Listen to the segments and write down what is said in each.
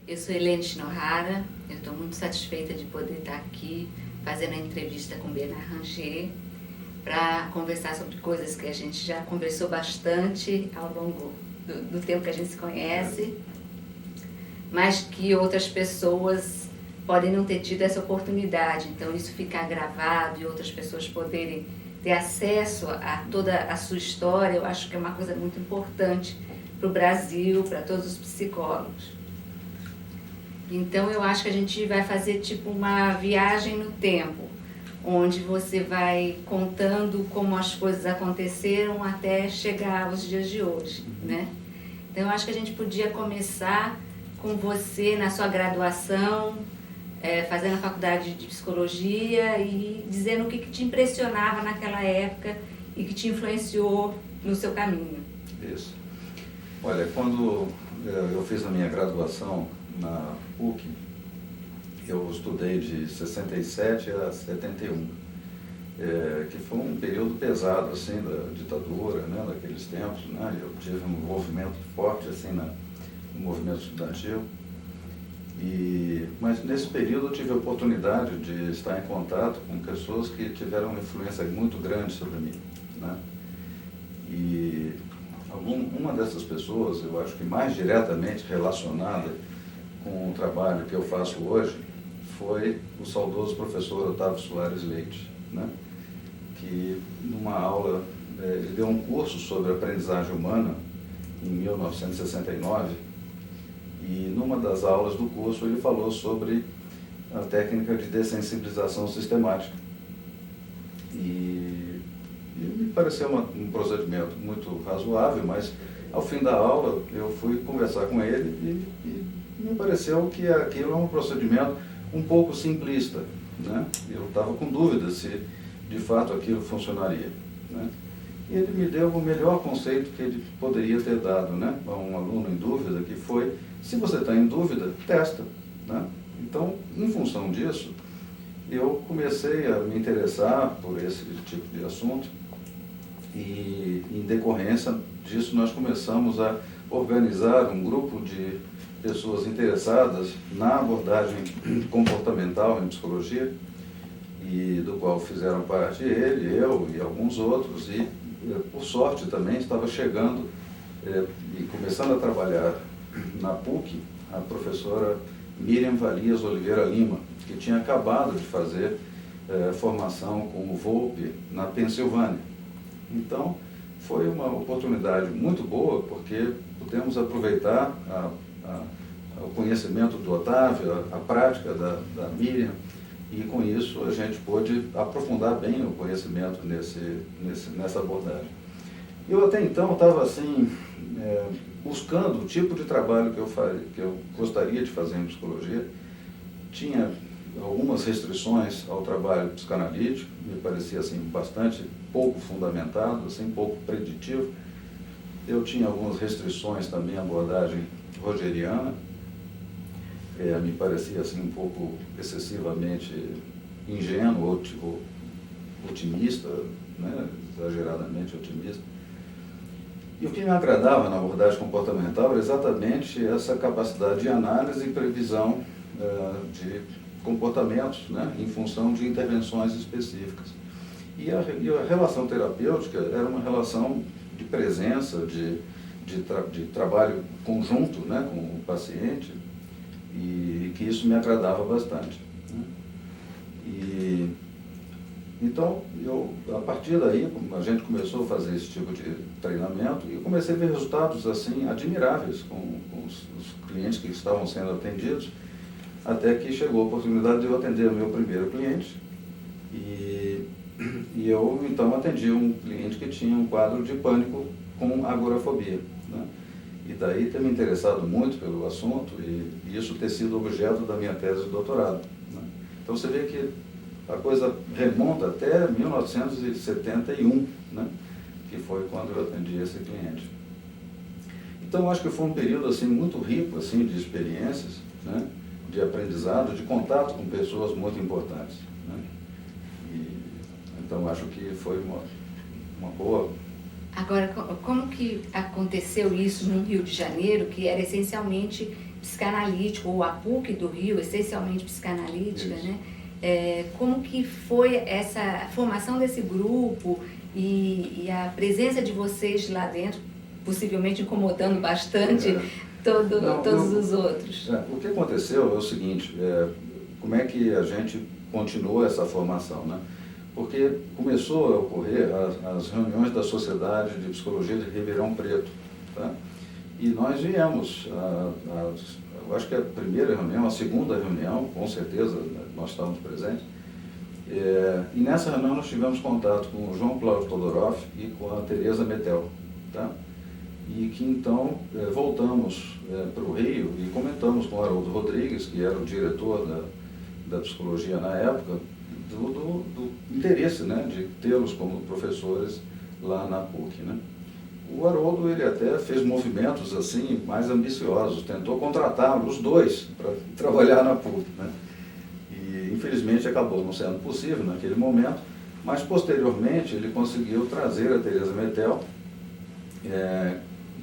Eu sou Helene Shinohara, eu estou muito satisfeita de poder estar aqui fazendo a entrevista com Bernard Ranger para conversar sobre coisas que a gente já conversou bastante ao longo do tempo que a gente se conhece, mas que outras pessoas podem não ter tido essa oportunidade. Então isso ficar gravado e outras pessoas poderem ter acesso a toda a sua história, eu acho que é uma coisa muito importante para o Brasil, para todos os psicólogos. Então eu acho que a gente vai fazer tipo uma viagem no tempo, onde você vai contando como as coisas aconteceram até chegar aos dias de hoje, né? Então eu acho que a gente podia começar com você na sua graduação, fazendo a faculdade de psicologia e dizendo o que te impressionava naquela época e que te influenciou no seu caminho. Isso. Olha, quando eu fiz a minha graduação na PUC, eu estudei de 67 a 71, que foi um período pesado assim da ditadura, né, daqueles tempos, né? Eu tive um envolvimento forte assim no movimento estudantil, mas nesse período eu tive a oportunidade de estar em contato com pessoas que tiveram uma influência muito grande sobre mim, né? E uma dessas pessoas, eu acho que mais diretamente relacionada com o trabalho que eu faço hoje, foi o saudoso professor Otávio Soares Leite, né? Que numa aula, ele deu um curso sobre aprendizagem humana em 1969, e numa das aulas do curso ele falou sobre a técnica de dessensibilização sistemática. E me pareceu um procedimento muito razoável, mas ao fim da aula eu fui conversar com ele e me pareceu que aquilo é um procedimento um pouco simplista, né? Eu estava com dúvida se de fato aquilo funcionaria, né? E ele me deu o melhor conceito que ele poderia ter dado, né, a um aluno em dúvida, que foi: se você está em dúvida, testa, né? Então, em função disso, eu comecei a me interessar por esse tipo de assunto e, em decorrência disso, nós começamos a organizar um grupo de pessoas interessadas na abordagem comportamental em psicologia, e do qual fizeram parte ele, eu e alguns outros, e por sorte também estava chegando e começando a trabalhar na PUC a professora Miriam Valias Oliveira Lima, que tinha acabado de fazer formação com o Volpe na Pensilvânia. Então foi uma oportunidade muito boa, porque pudemos aproveitar o conhecimento do Otávio, a prática da Miriam, e com isso a gente pôde aprofundar bem o conhecimento nessa abordagem. Eu até então estava assim, buscando o tipo de trabalho que eu gostaria de fazer em psicologia. Tinha algumas restrições ao trabalho psicanalítico, me parecia assim bastante pouco fundamentado, assim, pouco preditivo. Eu tinha algumas restrições também à abordagem rogeriana, me parecia assim um pouco excessivamente ingênuo ou otimista, né, exageradamente otimista. E o que me agradava na abordagem comportamental era exatamente essa capacidade de análise e previsão de comportamentos, né, em função de intervenções específicas. E a relação terapêutica era uma relação de presença, de trabalho conjunto, né, com o paciente, e que isso me agradava bastante, né? E então, a partir daí, a gente começou a fazer esse tipo de treinamento e comecei a ver resultados assim admiráveis com os clientes que estavam sendo atendidos, até que chegou a oportunidade de eu atender o meu primeiro cliente, e eu então atendi um cliente que tinha um quadro de pânico com agorafobia, né? E daí ter me interessado muito pelo assunto e isso ter sido objeto da minha tese de doutorado, né? Então você vê que a coisa remonta até 1971, né, que foi quando eu atendi esse cliente. Então eu acho que foi um período assim, muito rico assim, de experiências, né, de aprendizado, de contato com pessoas muito importantes, né? E, então acho que foi uma boa Agora, como que aconteceu isso no Rio de Janeiro, que era essencialmente psicanalítico, ou a PUC do Rio, essencialmente psicanalítica, Isso. né? Como que foi essa formação desse grupo e a presença de vocês lá dentro, possivelmente incomodando bastante todos os outros? O que aconteceu é o seguinte, como é que a gente continuou essa formação, né? Porque começou a ocorrer as reuniões da Sociedade de Psicologia de Ribeirão Preto, tá? E nós viemos, eu acho que a primeira reunião, a segunda reunião, com certeza nós estávamos presentes, e nessa reunião nós tivemos contato com o João Cláudio Todorov e com a Tereza Metel, tá? E que então voltamos para o Rio e comentamos com o Haroldo Rodrigues, que era o diretor da psicologia na época, do interesse, né, de tê-los como professores lá na PUC, né? O Haroldo, ele até fez movimentos assim mais ambiciosos, tentou contratar os dois para trabalhar na PUC, né? E infelizmente acabou não sendo possível naquele momento, mas posteriormente ele conseguiu trazer a Tereza Metel,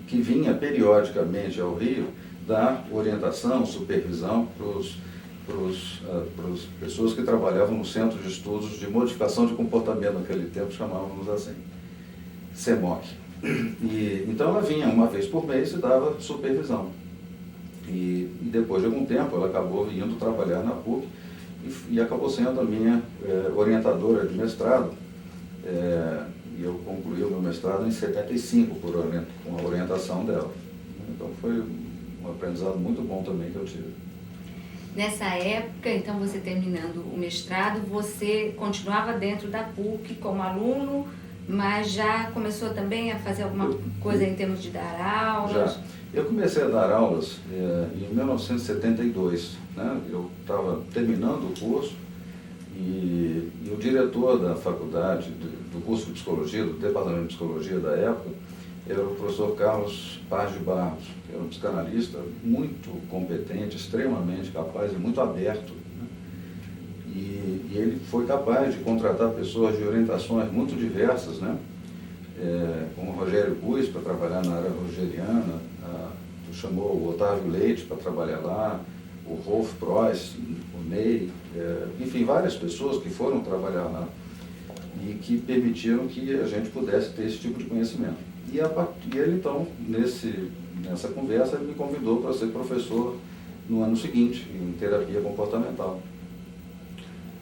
que vinha periodicamente ao Rio dar orientação, supervisão para as pessoas que trabalhavam no Centro de Estudos de Modificação de Comportamento, naquele tempo chamávamos assim, CEMOC. Então ela vinha uma vez por mês e dava supervisão. E depois de algum tempo ela acabou vindo trabalhar na PUC e acabou sendo a minha orientadora de mestrado. E eu concluí o meu mestrado em 75 com a orientação dela. Então foi um aprendizado muito bom também que eu tive. Nessa época, então, você terminando o mestrado, você continuava dentro da PUC como aluno, mas já começou também a fazer alguma coisa em termos de dar aulas? Já. Eu comecei a dar aulas em 1972, né? Eu estava terminando o curso e o diretor da faculdade, do curso de psicologia, do departamento de psicologia da época, era o professor Carlos Paz de Barros, que era um psicanalista muito competente, extremamente capaz e muito aberto, né? E ele foi capaz de contratar pessoas de orientações muito diversas, né? Como o Rogério Buis para trabalhar na área rogeriana, chamou o Otávio Leite para trabalhar lá, o Rolf Preuss, o Ney, enfim, várias pessoas que foram trabalhar lá e que permitiram que a gente pudesse ter esse tipo de conhecimento. E ele, então, nessa conversa, ele me convidou para ser professor no ano seguinte, em terapia comportamental.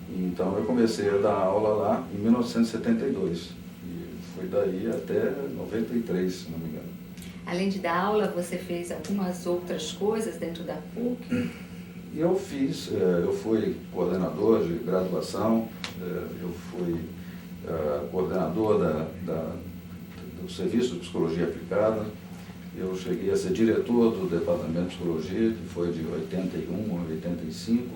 Então, eu comecei a dar aula lá em 1972. E foi daí até 93, se não me engano. Além de dar aula, você fez algumas outras coisas dentro da PUC? Eu fui coordenador de graduação, eu fui coordenador do Serviço de Psicologia Aplicada, eu cheguei a ser diretor do Departamento de Psicologia, que foi de 81 a 85.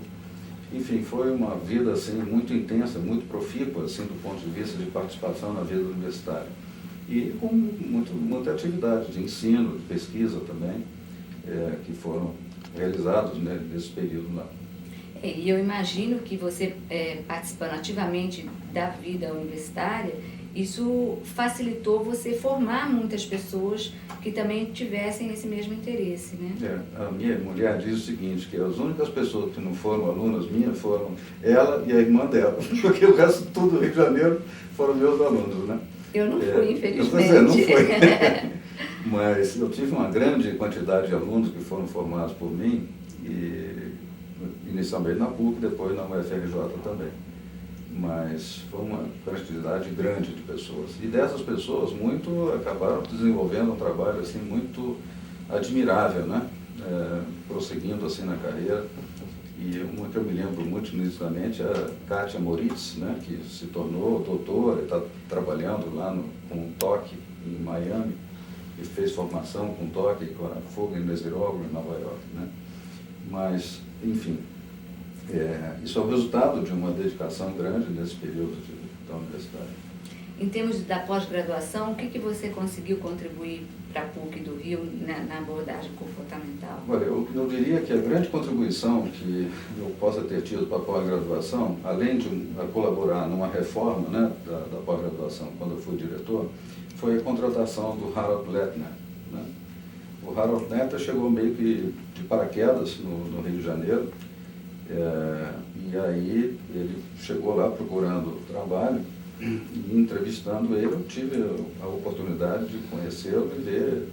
Enfim, foi uma vida assim, muito intensa, muito profícua assim, do ponto de vista de participação na vida universitária. E com muita atividade de ensino, de pesquisa também, que foram realizados, né, nesse período lá. E eu imagino que você, participando ativamente da vida universitária, isso facilitou você formar muitas pessoas que também tivessem esse mesmo interesse, né? A minha mulher diz o seguinte, que as únicas pessoas que não foram alunas minhas foram ela e a irmã dela, porque o resto tudo do Rio de Janeiro foram meus alunos, né? Eu não fui, infelizmente. Não foi. Mas eu tive uma grande quantidade de alunos que foram formados por mim, e inicialmente na PUC, depois na UFRJ também. Mas foi uma quantidade grande de pessoas. E dessas pessoas, muito acabaram desenvolvendo um trabalho assim, muito admirável, né? Prosseguindo assim na carreira. E uma que eu me lembro muito nitidamente é a Kátia Moritz, né? Que se tornou doutora, está trabalhando lá com TOC em Miami, e fez formação com TOC com a Fogo em Nesiroglu, em Nova York, né? Mas, enfim, isso é o resultado de uma dedicação grande nesse período da universidade. Em termos da pós-graduação, o que você conseguiu contribuir para a PUC do Rio na abordagem comportamental? Olha, eu diria que a grande contribuição que eu possa ter tido para a pós-graduação, além de colaborar numa reforma, né, da pós-graduação, quando eu fui diretor, foi a contratação do Harold Lettner, né? O Harold Lettner chegou meio que de paraquedas no Rio de Janeiro, e aí ele chegou lá procurando trabalho, e entrevistando ele eu tive a oportunidade de conhecê-lo e ver,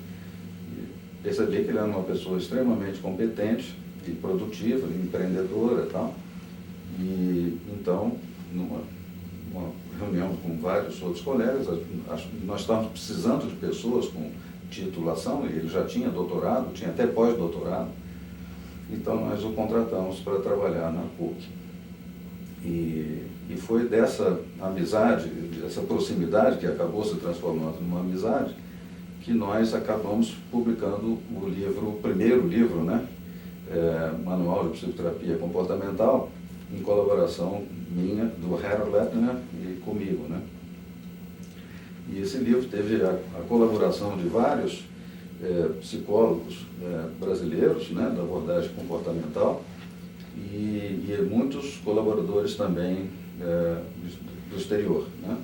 e perceber que ele era uma pessoa extremamente competente e produtiva, empreendedora e tal. E então, numa reunião com vários outros colegas, nós estávamos precisando de pessoas com titulação, e ele já tinha doutorado, tinha até pós-doutorado, então nós o contratamos para trabalhar na PUC. E foi dessa amizade, dessa proximidade que acabou se transformando numa amizade, que nós acabamos publicando o livro, o primeiro livro, né? Manual de Psicoterapia Comportamental, em colaboração minha, do Harold Lettner e comigo, né? E esse livro teve a colaboração de vários psicólogos brasileiros, né, da abordagem comportamental, e muitos colaboradores também do exterior, né?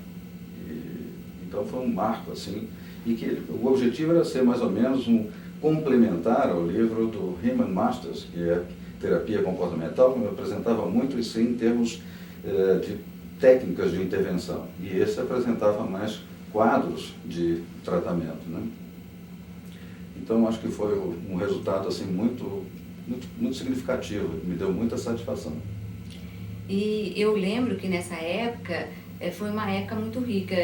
Então foi um marco, assim, e que o objetivo era ser mais ou menos um complementar ao livro do Heman Masters, que é Terapia Comportamental, que me apresentava muito isso em termos de técnicas de intervenção, e esse apresentava mais quadros de tratamento, né? Então acho que foi um resultado assim muito significativo, me deu muita satisfação. E eu lembro que nessa época foi uma época muito rica,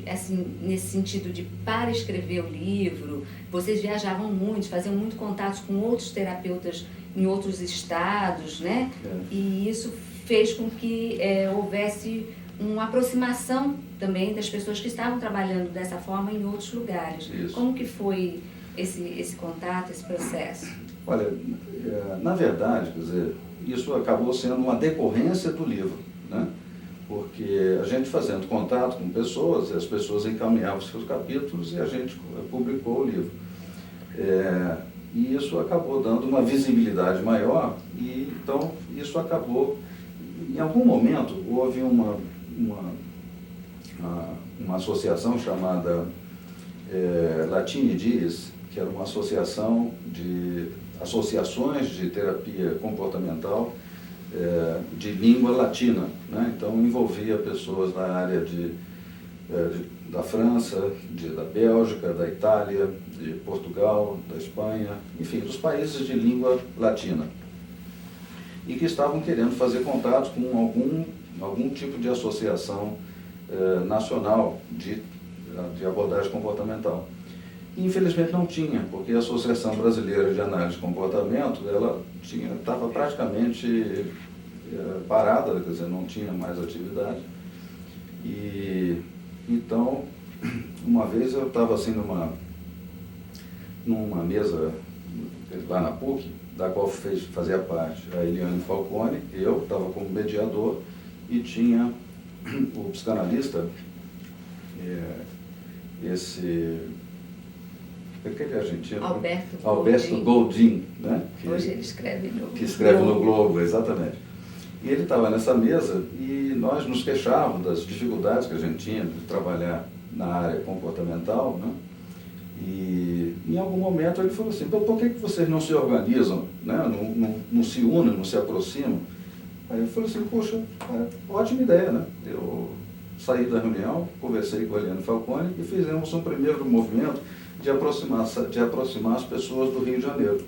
assim, nesse sentido de, para escrever o livro, vocês viajavam muito, faziam muito contatos com outros terapeutas em outros estados, né? E isso fez com que houvesse uma aproximação também das pessoas que estavam trabalhando dessa forma em outros lugares. Isso. Como que foi esse contato, esse processo? Olha, na verdade, quer dizer, isso acabou sendo uma decorrência do livro, né? Porque a gente fazendo contato com pessoas, as pessoas encaminhavam seus capítulos e a gente publicou o livro. E isso acabou dando uma visibilidade maior, e então isso acabou, em algum momento, houve uma associação chamada Latini Dias, que era uma associação de associações de terapia comportamental de língua latina, né? Então envolvia pessoas na área da França, da Bélgica, da Itália, de Portugal, da Espanha, enfim, dos países de língua latina, e que estavam querendo fazer contato com algum tipo de associação nacional de abordagem comportamental. E, infelizmente não tinha, porque a Associação Brasileira de Análise de Comportamento, ela estava praticamente parada, quer dizer, não tinha mais atividade. E então, uma vez eu estava assim numa mesa lá na PUC, da qual fazia parte a Eliane Falcone, eu estava como mediador, e tinha o psicanalista, aquele argentino, Alberto Goldin, né? Hoje ele escreve no Globo. Que escreve no Globo, exatamente. E ele estava nessa mesa e nós nos queixávamos das dificuldades que a gente tinha de trabalhar na área comportamental, né? E em algum momento ele falou assim: por que vocês não se organizam, né? Não se unem, não se aproximam? Aí eu falei assim: poxa, ótima ideia, né? Eu saí da reunião, conversei com a Eliane Falcone e fizemos um primeiro movimento de aproximar as pessoas do Rio de Janeiro.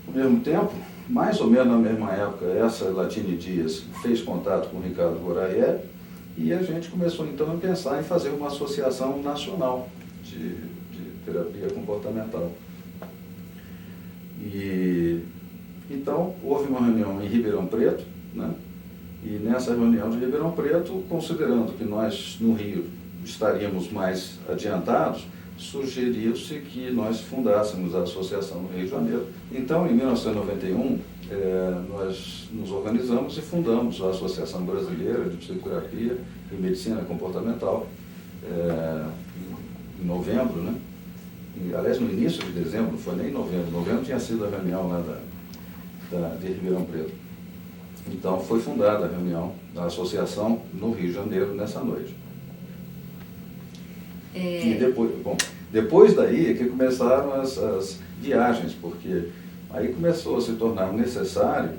Ao mesmo tempo, mais ou menos na mesma época, essa Latini Dias fez contato com o Ricardo Goraie, e a gente começou então a pensar em fazer uma associação nacional de terapia comportamental. E então houve uma reunião em Ribeirão Preto, né? E nessa reunião de Ribeirão Preto, considerando que nós no Rio estaríamos mais adiantados, sugeriu-se que nós fundássemos a associação no Rio de Janeiro. Então, em 1991, nós nos organizamos e fundamos a Associação Brasileira de Psicoterapia e Medicina Comportamental, em novembro, né? Aliás, no início de dezembro, não foi nem em novembro. Novembro tinha sido a reunião lá de Ribeirão Preto. Então, foi fundada a reunião da associação no Rio de Janeiro nessa noite. E depois daí é que começaram as viagens, porque aí começou a se tornar necessário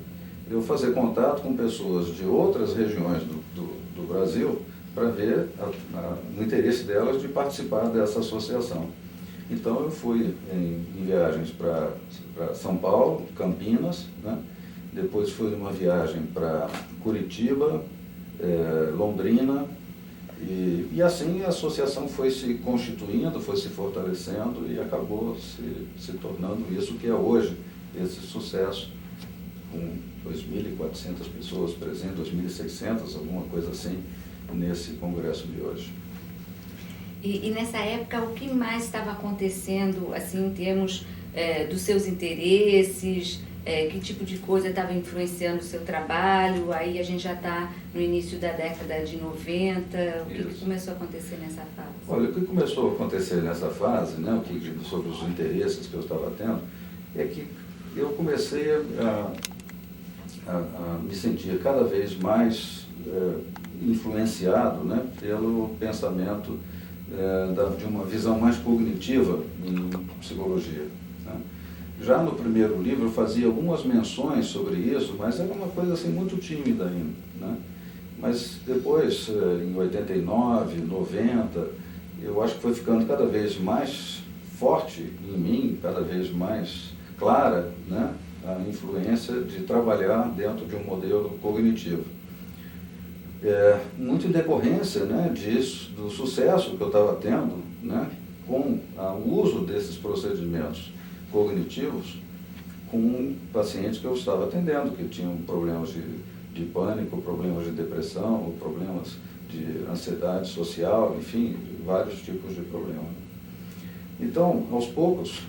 eu fazer contato com pessoas de outras regiões do Brasil para ver o interesse delas de participar dessa associação. Então eu fui em viagens para São Paulo, Campinas, né? Depois fui numa viagem para Curitiba, Londrina, e assim a associação foi se constituindo, foi se fortalecendo e acabou se tornando isso que é hoje, esse sucesso, com 2.400 pessoas presentes, 2.600, alguma coisa assim, nesse congresso de hoje. E nessa época, o que mais estava acontecendo, assim, em termos dos seus interesses, que tipo de coisa estava influenciando o seu trabalho? Aí a gente já está no início da década de 90, o que começou a acontecer nessa fase? Olha, o que começou a acontecer nessa fase, né, sobre os interesses que eu estava tendo, é que eu comecei a me sentir cada vez mais influenciado, né, pelo pensamento de uma visão mais cognitiva em psicologia, né. Já no primeiro livro eu fazia algumas menções sobre isso, mas era uma coisa assim muito tímida ainda, né. Mas depois, em 89, 90, eu acho que foi ficando cada vez mais forte em mim, cada vez mais clara, né, a influência de trabalhar dentro de um modelo cognitivo. Muito em decorrência, né, disso, do sucesso que eu estava tendo, né, com o uso desses procedimentos cognitivos com pacientes que eu estava atendendo, que tinham problemas de pânico, problemas de depressão, problemas de ansiedade social, enfim, vários tipos de problemas. Então, aos poucos,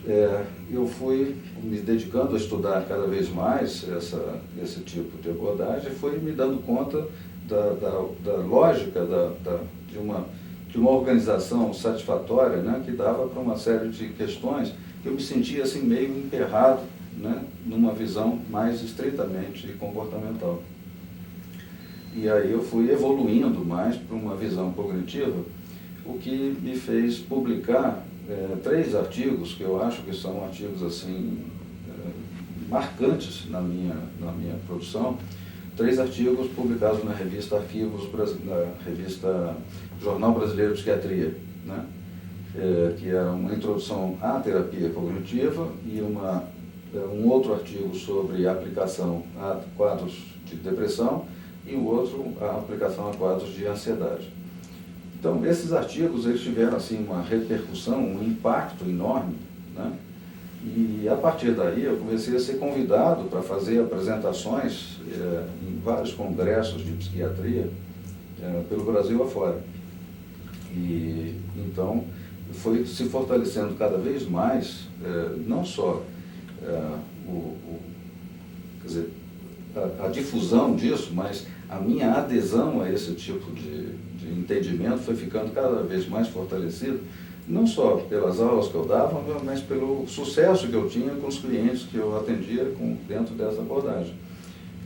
eu fui me dedicando a estudar cada vez mais esse tipo de abordagem e fui me dando conta da lógica de uma organização satisfatória, né, que dava para uma série de questões que eu me sentia assim meio emperrado, né, numa visão mais estritamente comportamental. E aí eu fui evoluindo mais para uma visão cognitiva, o que me fez publicar 3 artigos que eu acho que são artigos assim marcantes na minha produção. 3 artigos publicados na revista Arquivos, na revista Jornal Brasileiro de Psiquiatria, né? Que era uma introdução à terapia cognitiva e um outro artigo sobre aplicação a quadros de depressão e o outro a aplicação a quadros de ansiedade. Então, esses artigos eles tiveram assim, uma repercussão, um impacto enorme, né? E a partir daí eu comecei a ser convidado para fazer apresentações em vários congressos de psiquiatria pelo Brasil afora. E então foi se fortalecendo cada vez mais, não só quer dizer, a difusão disso, mas a minha adesão a esse tipo de entendimento foi ficando cada vez mais fortalecido, não só pelas aulas que eu dava, mas pelo sucesso que eu tinha com os clientes que eu atendia dentro dessa abordagem.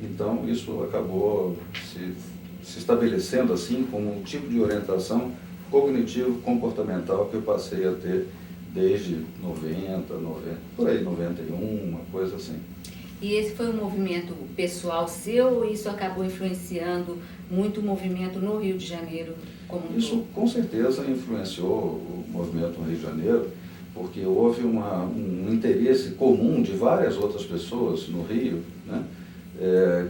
Então, isso acabou se estabelecendo assim como um tipo de orientação cognitivo-comportamental que eu passei a ter desde 90, por aí, 91, uma coisa assim. E esse foi um movimento pessoal seu ou isso acabou influenciando muito o movimento no Rio de Janeiro como um todo? Isso com certeza influenciou o movimento no Rio de Janeiro, porque houve um interesse comum de várias outras pessoas no Rio, né,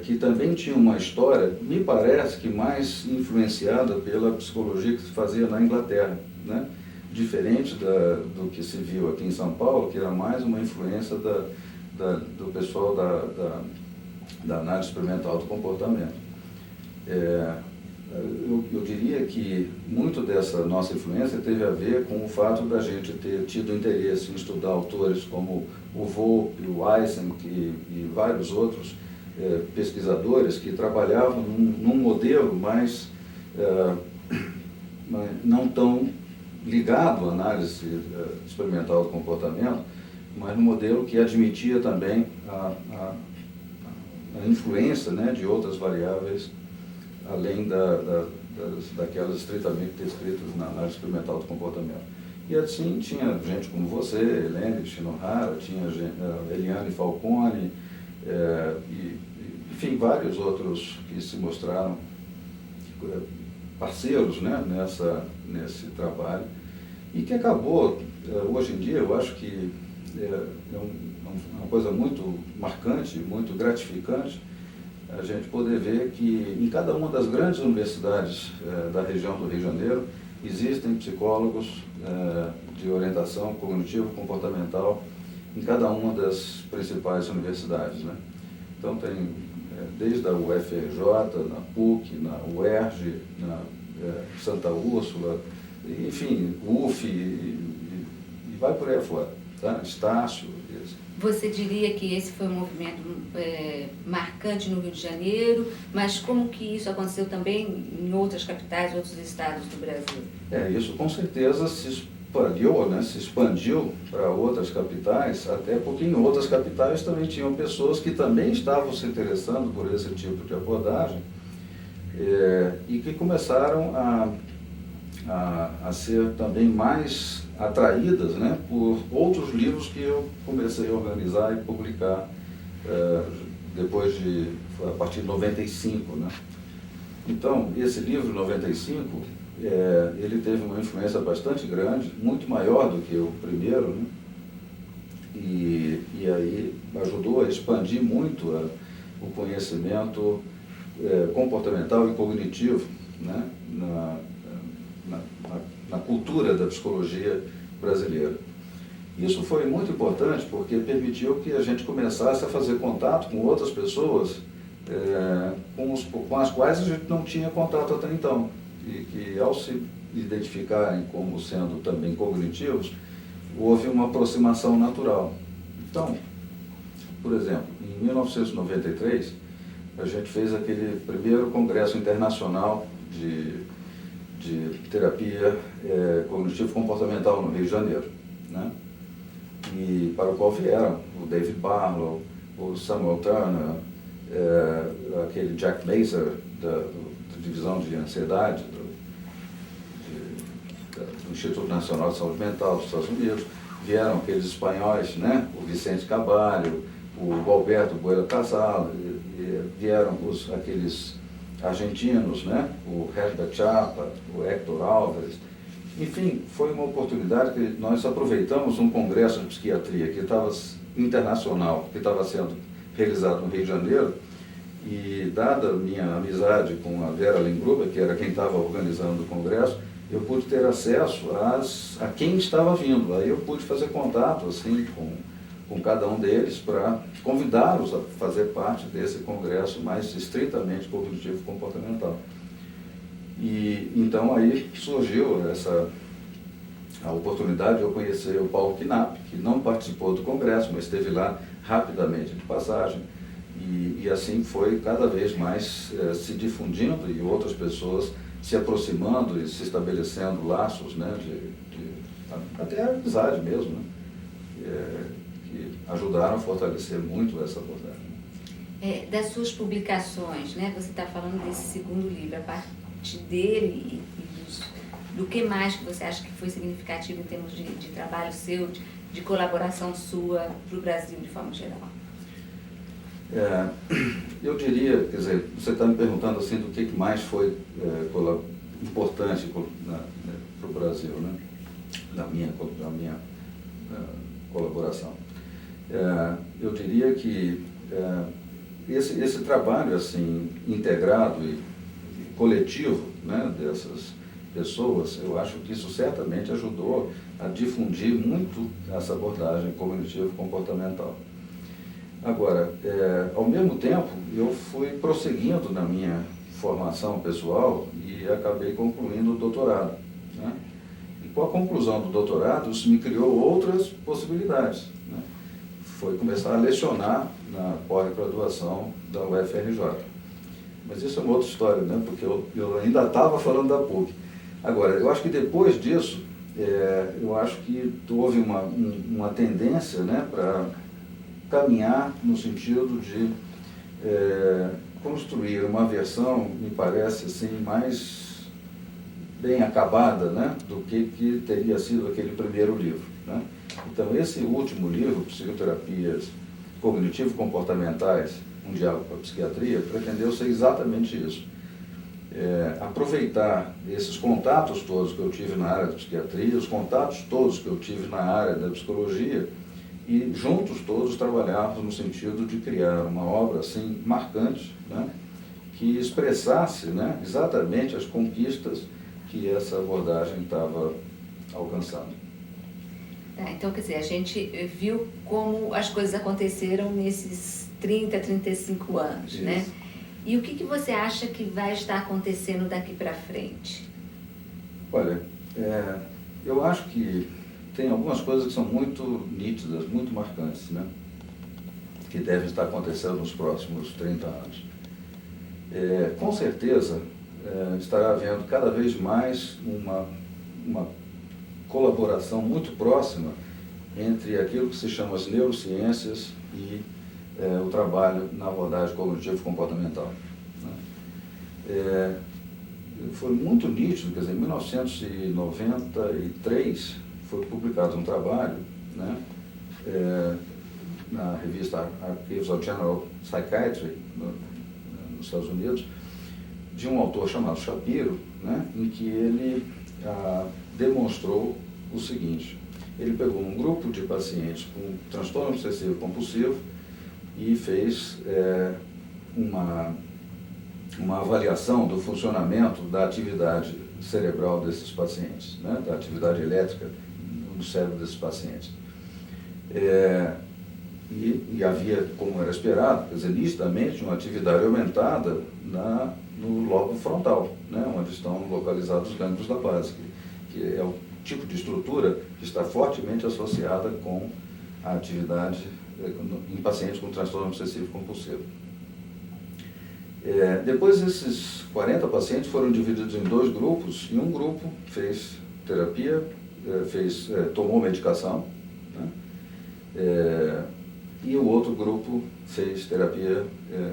que também tinham uma história, me parece que mais influenciada pela psicologia que se fazia na Inglaterra, né, diferente do que se viu aqui em São Paulo, que era mais uma influência do pessoal da análise experimental do comportamento. Eu diria que muito dessa nossa influência teve a ver com o fato da gente ter tido interesse em estudar autores como o Volpe, o Eysenck e vários outros pesquisadores que trabalhavam num modelo mais não tão ligado à análise experimental do comportamento, mas num modelo que admitia também a influência, né, de outras variáveis além da daquelas estritamente descritas na análise experimental do comportamento. E assim tinha gente como você, Helene Shinohara, tinha Eliane Falcone, enfim, vários outros que se mostraram parceiros, né, nesse trabalho, e que acabou, hoje em dia, eu acho que uma coisa muito marcante, muito gratificante, a gente poder ver que em cada uma das grandes universidades da região do Rio de Janeiro existem psicólogos de orientação cognitivo-comportamental em cada uma das principais universidades, né? Então tem desde a UFRJ, na PUC, na UERJ, na Santa Úrsula, enfim, UF e vai por aí afora, tá? Estácio. Você diria que esse foi um movimento marcante no Rio de Janeiro, mas como que isso aconteceu também em outras capitais, outros estados do Brasil? Isso com certeza se expandiu, né? Se expandiu para outras capitais, até porque em outras capitais também tinham pessoas que também estavam se interessando por esse tipo de abordagem e que começaram a ser também mais atraídas, né, por outros livros que eu comecei a organizar e publicar a partir de 95, né? Então, esse livro, 95, ele teve uma influência bastante grande, muito maior do que o primeiro, né? E aí ajudou a expandir muito o conhecimento comportamental e cognitivo, né, na cultura da psicologia brasileira. Isso foi muito importante porque permitiu que a gente começasse a fazer contato com outras pessoas com as quais a gente não tinha contato até então. E que ao se identificarem como sendo também cognitivos, houve uma aproximação natural. Então, por exemplo, em 1993, a gente fez aquele primeiro congresso internacional de terapia cognitivo-comportamental no Rio de Janeiro, né? E para o qual vieram o David Barlow, o Samuel Turner, aquele Jack Mazur, da Divisão de Ansiedade do Instituto Nacional de Saúde Mental dos Estados Unidos, vieram aqueles espanhóis, né? O Vicente Caballo, o Alberto Buela Casal, vieram aqueles argentinos, né? O Herbert Chapa, o Héctor Álvares. Enfim, foi uma oportunidade que nós aproveitamos um congresso de psiquiatria que estava internacional, que estava sendo realizado no Rio de Janeiro, e dada a minha amizade com a Vera Lindgruber, que era quem estava organizando o congresso, eu pude ter acesso a quem estava vindo. Aí eu pude fazer contato assim, com cada um deles para convidá-los a fazer parte desse congresso mais estritamente cognitivo-comportamental. E então aí surgiu a oportunidade de eu conhecer o Paulo Knapp, que não participou do congresso, mas esteve lá rapidamente de passagem, e assim foi cada vez mais se difundindo e outras pessoas se aproximando e se estabelecendo laços, né, até a amizade mesmo, né, que ajudaram a fortalecer muito essa abordagem. Das suas publicações, né, você está falando desse segundo livro, a partir dele e do que mais que você acha que foi significativo em termos de trabalho seu, de colaboração sua para o Brasil de forma geral? Eu diria, quer dizer, você está me perguntando assim do que mais foi importante para o Brasil, né? na minha colaboração. Eu diria que esse trabalho assim integrado e coletivo, né, dessas pessoas, eu acho que isso certamente ajudou a difundir muito essa abordagem cognitivo-comportamental. Agora, ao mesmo tempo, eu fui prosseguindo na minha formação pessoal e acabei concluindo o doutorado, né? E com a conclusão do doutorado, isso me criou outras possibilidades, né? Foi começar a lecionar na pós-graduação da UFRJ. Mas isso é uma outra história, né? Porque eu ainda estava falando da PUC. Agora, eu acho que depois disso, eu acho que houve uma tendência, né, para caminhar no sentido de construir uma versão, me parece assim, mais bem acabada, né, do que teria sido aquele primeiro livro, né? Então, esse último livro, Psicoterapias Cognitivo-Comportamentais, um diálogo com a psiquiatria, pretendeu ser exatamente isso. Aproveitar esses contatos todos que eu tive na área da psiquiatria, os contatos todos que eu tive na área da psicologia, e juntos todos trabalharmos no sentido de criar uma obra assim marcante, né, que expressasse, né, exatamente as conquistas que essa abordagem estava alcançando. Então, quer dizer, a gente viu como as coisas aconteceram nesses 30, 35 anos, Isso. né? E o que você acha que vai estar acontecendo daqui para frente? Olha, eu acho que tem algumas coisas que são muito nítidas, muito marcantes, né, que devem estar acontecendo nos próximos 30 anos. Com certeza, estará havendo cada vez mais uma colaboração muito próxima entre aquilo que se chama as neurociências e o trabalho na abordagem cognitivo-comportamental, né? Foi muito nítido, quer dizer, em 1993 foi publicado um trabalho, né, na revista Archives of General Psychiatry, nos Estados Unidos, de um autor chamado Shapiro, né, em que ele demonstrou o seguinte: ele pegou um grupo de pacientes com transtorno obsessivo compulsivo e fez uma avaliação do funcionamento da atividade cerebral desses pacientes, né, da atividade elétrica no cérebro desses pacientes. E havia, como era esperado, quer dizer, nitidamente uma atividade aumentada no lobo frontal, né, onde estão localizados os gânglios da base, que é o tipo de estrutura que está fortemente associada com a atividade em pacientes com transtorno obsessivo compulsivo. Depois, esses 40 pacientes foram divididos em dois grupos, e um grupo fez terapia, tomou medicação, né, e o outro grupo fez terapia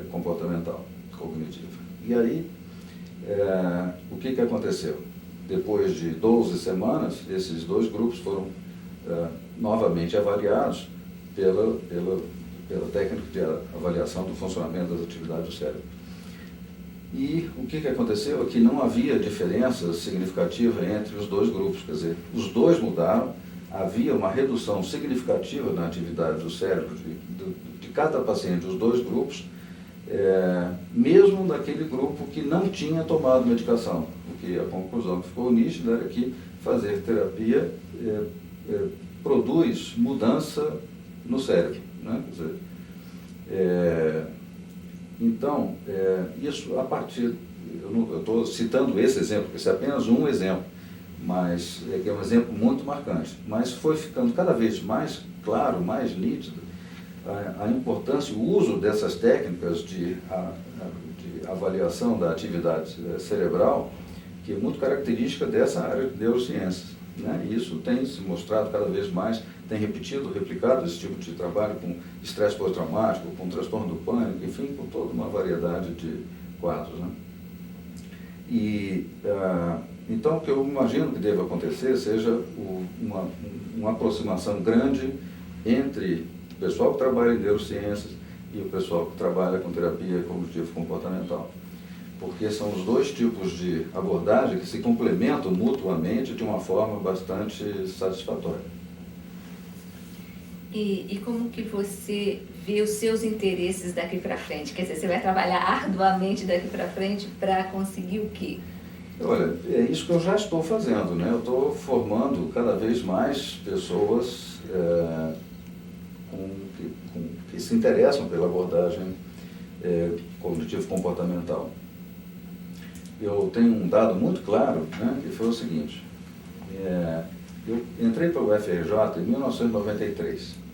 comportamental, cognitiva. E aí, o que aconteceu? Depois de 12 semanas, esses dois grupos foram novamente avaliados pela técnica de avaliação do funcionamento das atividades do cérebro. E o que aconteceu é que não havia diferença significativa entre os dois grupos, quer dizer, os dois mudaram, havia uma redução significativa na atividade do cérebro de cada paciente dos dois grupos, mesmo daquele grupo que não tinha tomado medicação, porque a conclusão que ficou nítida era que fazer terapia produz mudança no cérebro, né? Quer dizer, então, isso a partir, eu estou citando esse exemplo, porque esse é apenas um exemplo, mas que é um exemplo muito marcante, mas foi ficando cada vez mais claro, mais nítido, a importância, o uso dessas técnicas de avaliação da atividade cerebral, que é muito característica dessa área de neurociências, né? E isso tem se mostrado cada vez mais, tem replicado esse tipo de trabalho com estresse pós-traumático, com transtorno do pânico, enfim, com toda uma variedade de quadros, né? E, então, o que eu imagino que deva acontecer seja uma aproximação grande entre o pessoal que trabalha em neurociências e o pessoal que trabalha com terapia cognitivo-comportamental. Porque são os dois tipos de abordagem que se complementam mutuamente de uma forma bastante satisfatória. E como que você vê os seus interesses daqui para frente? Quer dizer, você vai trabalhar arduamente daqui para frente para conseguir o quê? Olha, é isso que eu já estou fazendo, né? Eu estou formando cada vez mais pessoas que se interessam pela abordagem cognitivo-comportamental. Eu tenho um dado muito claro, né, que foi o seguinte: eu entrei para o UFRJ em 1993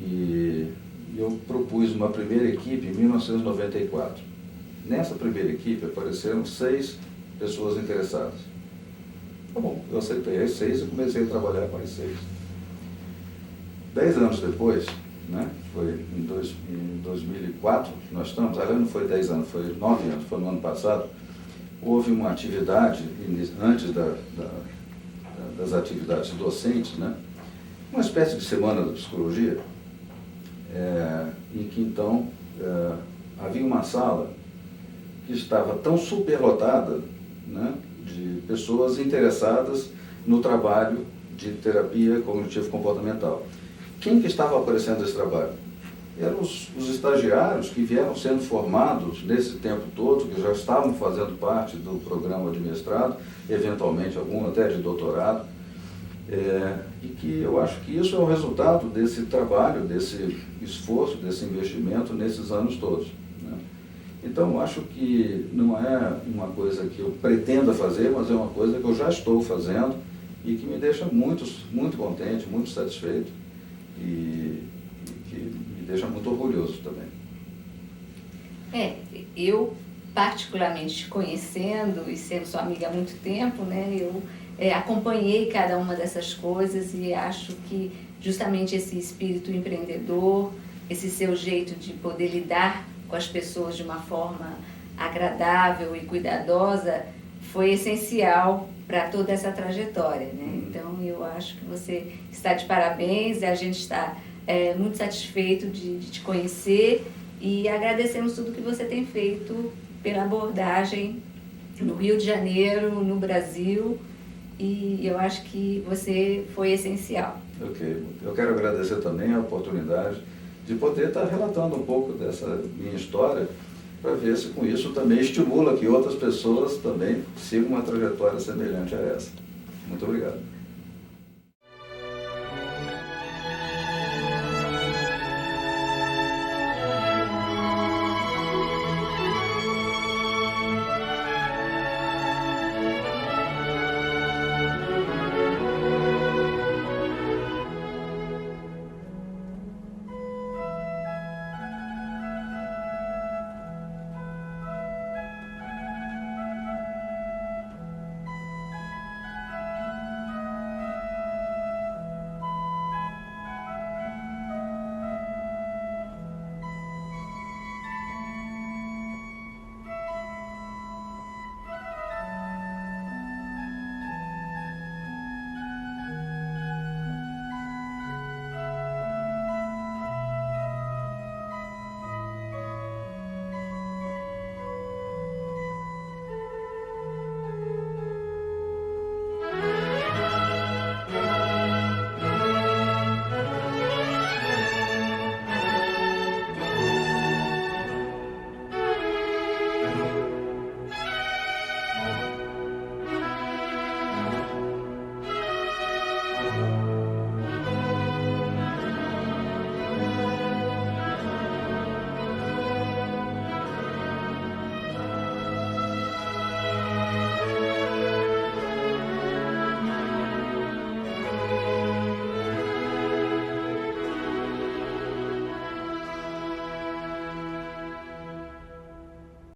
e eu propus uma primeira equipe em 1994. Nessa primeira equipe apareceram 6 pessoas interessadas. Tá bom, eu aceitei as 6 e comecei a trabalhar com as 6. 10 anos depois, né, foi em 2004 que nós estamos, aliás não foi 10 anos, foi 9 anos, foi no ano passado, houve uma atividade, antes das atividades docentes, né? Uma espécie de semana da psicologia, em que então havia uma sala que estava tão superlotada, né, de pessoas interessadas no trabalho de terapia cognitivo-comportamental. Quem que estava aparecendo esse trabalho? Eram os estagiários que vieram sendo formados nesse tempo todo, que já estavam fazendo parte do programa de mestrado, eventualmente algum até de doutorado, e que eu acho que isso é o resultado desse trabalho, desse esforço, desse investimento nesses anos todos, né? Então, eu acho que não é uma coisa que eu pretenda fazer, mas é uma coisa que eu já estou fazendo e que me deixa muito contente, muito satisfeito e que me deixa muito orgulhoso também. Eu particularmente te conhecendo e sendo sua amiga há muito tempo, né, eu acompanhei cada uma dessas coisas e acho que justamente esse espírito empreendedor, esse seu jeito de poder lidar com as pessoas de uma forma agradável e cuidadosa foi essencial para toda essa trajetória, né? Então eu acho que você está de parabéns e a gente está muito satisfeito de te conhecer e agradecemos tudo que você tem feito pela abordagem no Rio de Janeiro, no Brasil, e eu acho que você foi essencial. Ok, eu quero agradecer também a oportunidade de poder estar relatando um pouco dessa minha história, para ver se com isso também estimula que outras pessoas também sigam uma trajetória semelhante a essa. Muito obrigado.